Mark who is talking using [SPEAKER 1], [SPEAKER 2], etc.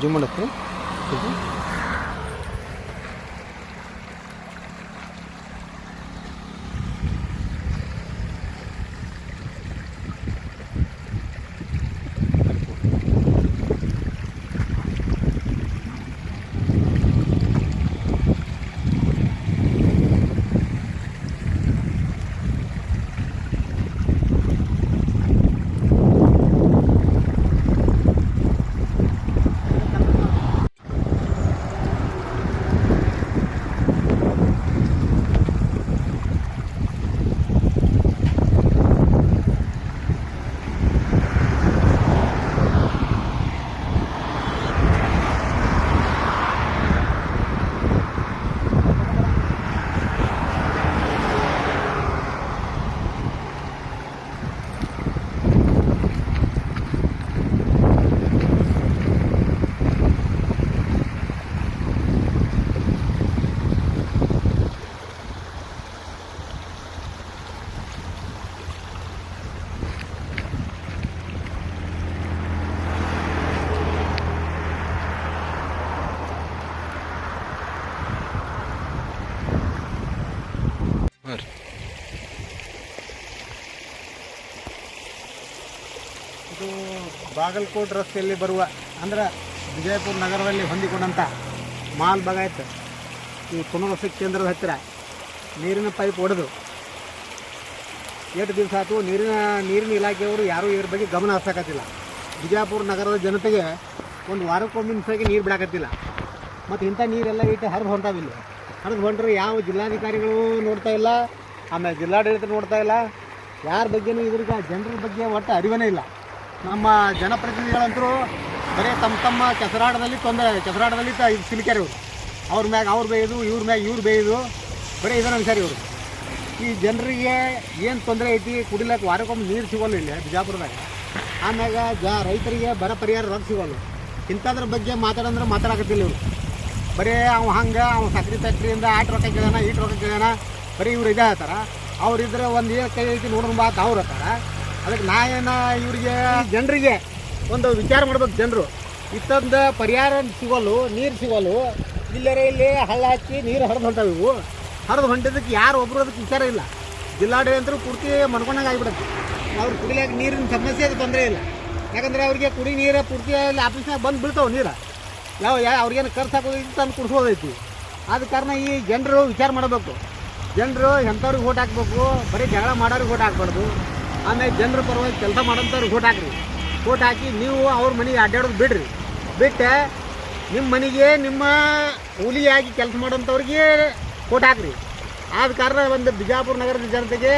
[SPEAKER 1] Zoom ಮಾಡುತ್ತೆ ಇದು ಇದು ಬಾಗಲಕೋಟೆ ರಸ್ತೆಯಲ್ಲಿ ಬರುವ ಅಂದ್ರೆ ವಿಜಯಪುರ ನಗರದಲ್ಲಿ ಹೊಂದಿಕೊಂಡಂಥ ಮಾಲ್ ಬಗಾಯತ್ ಈ ಪುನರ್ವಸತಿ ಕೇಂದ್ರದ ಹತ್ತಿರ ನೀರಿನ ಪೈಪ್ ಒಡೆದು ಎಷ್ಟು ದಿವಸ ಆಯಿತು. ನೀರಿನ ಇಲಾಖೆಯವರು ಯಾರೂ ಇದ್ರ ಬಗ್ಗೆ ಗಮನ ಹರಿಸಕತ್ತಿಲ್ಲ. ಬಿಜಾಪುರ ನಗರದ ಜನತೆಗೆ ಒಂದು ವಾರಕ್ಕೊಮ್ಮಿನಸಾಗಿ ನೀರು ಬಿಡಾಕತ್ತಿಲ್ಲ. ಮತ್ತು ಇಂಥ ನೀರೆಲ್ಲ ಇಟ್ಟು ಹರಿದು ಹೊಂಟಾವಿಲ್ಲ. ಹರಿದು ಹೊಂಟ್ರೆ ಯಾವ ಜಿಲ್ಲಾಧಿಕಾರಿಗಳು ನೋಡ್ತಾ ಇಲ್ಲ, ಆಮೇಲೆ ಜಿಲ್ಲಾಡಳಿತ ನೋಡ್ತಾ ಇಲ್ಲ. ಯಾರ ಬಗ್ಗೆನೂ ಇದ್ರಿಗೆ ಜನರ ಬಗ್ಗೆ ಒಟ್ಟು ಅರಿವೇ ಇಲ್ಲ. ನಮ್ಮ ಜನಪ್ರತಿನಿಧಿಗಳಂತರೂ ಬರೀ ತಮ್ಮ ಕೆಸರಾಟದಲ್ಲಿ ಸಿಲುಕ್ಯಾರ ಇವರು. ಅವ್ರ ಮ್ಯಾಗ ಅವ್ರು ಬೇಯೋದು, ಇವ್ರ ಮ್ಯಾಗ ಇವ್ರು ಬೇಯೋದು, ಬರೀ ಇದನ್ನ ಅನ್ಸಾರಿ ಇವರು. ಈ ಜನರಿಗೆ ಏನು ತೊಂದರೆ ಐತಿ, ಕುಡಿಲಕ್ಕೆ ವಾರಕ್ಕೊಮ್ಮೆ ನೀರು ಸಿಗೋಲ್ಲ ಇಲ್ಲಿ ಬಿಜಾಪುರದಾಗ. ಆಮ್ಯಾಗ ರೈತರಿಗೆ ಬರ ಪರಿಹಾರ ರೊಕ್ಕ ಸಿಗೋಲ್ಲ. ಇಂಥದ್ರ ಬಗ್ಗೆ ಮಾತಾಡಕತ್ತಿಲ್ಲ ಇವರು. ಬರೀ ಅವ ಸಕ್ರೆ ಫ್ಯಾಕ್ಟ್ರಿಯಿಂದ ಆಟ ರೊಕ್ಕ ಕೇಳೋಣ, ಈಟ್ ರೊಕ್ಕ ಕೇಳೋಣ, ಬರೀ ಇವ್ರು ಇದೇ ಹೇಳ್ತಾರೆ. ಅವ್ರಿದ್ರೆ ಒಂದು ಏನು ಕೈ ಐತಿ ನೋಡೋಣ ಬಾತ್ ಅವ್ರು ಹೇಳ್ತಾರೆ. ಅದಕ್ಕೆ ನಾ ಇವರಿಗೆ ಜನರಿಗೆ ಒಂದು ವಿಚಾರ ಮಾಡ್ಬೇಕು. ಜನರು ಇತ್ತೊಂದು ಪರಿಹಾರ ಸಿಗೋಲ್ಲು, ನೀರು ಸಿಗೋಲ್ಲು. ಇಲ್ಲಿ ಹಳ್ಳ ಹಚ್ಚಿ ನೀರು ಹರಿದು ಹೊಂಟಾವೆ. ಇವು ಹರಿದು ಹೊಂಟಿದ್ದಕ್ಕೆ ಯಾರು ಒಬ್ಬರು ಅದಕ್ಕೆ ವಿಚಾರ ಇಲ್ಲ. ಜಿಲ್ಲಾಡಳಿತರು ಪೂರ್ತಿ ಮನ್ಕೊಂಡಂಗೆ ಆಗಿಬಿಡುತ್ತೆ. ಅವ್ರು ಕುಡಿಲಿಕ್ಕೆ ನೀರಿನ ಸಮಸ್ಯೆಗೆ ತೊಂದರೆ ಇಲ್ಲ. ಯಾಕಂದರೆ ಅವ್ರಿಗೆ ಕುಡಿ ನೀರು ಪೂರ್ತಿ ಅಲ್ಲಿ ಆಫೀಸ್ನಾಗ ಬಂದು ಬೀಳ್ತಾವೆ. ನೀರು ಅವ್ರಿಗೇನು ಖರ್ಚು ಹಾಕೋದೈತಿ ತಂದು ಕುಡಿಸೋದೈತಿ. ಆದ ಕಾರಣ ಈ ಜನರು ವಿಚಾರ ಮಾಡಬೇಕು. ಜನರು ಎಂಥವ್ರಿಗೆ ಓಟ್ ಹಾಕ್ಬೇಕು, ಬರೀ ಜಗಳ ಮಾಡೋರಿಗೆ ಓಟ್ ಹಾಕ್ಬಾರ್ದು. ಆಮೇಲೆ ಜನರ ಪರವಾಗಿ ಕೆಲಸ ಮಾಡೋಂಥವ್ರಿಗೆ ಓಟ್ ಹಾಕ್ರಿ. ಓಟ್ ಹಾಕಿ ನೀವು ಅವ್ರ ಮನೆಗೆ ಅಡ್ಡಾಡೋದು ಬಿಡ್ರಿ. ಬಿಟ್ಟು ನಿಮ್ಮ ಮನೆಗೆ ನಿಮ್ಮ ಕೂಲಿಯಾಗಿ ಕೆಲಸ ಮಾಡೋಂಥವ್ರಿಗೆ ಓಟ್ ಹಾಕ್ರಿ. ಆದ ಕಾರಣ ಒಂದು ಬಿಜಾಪುರ ನಗರದ ಜನತೆಗೆ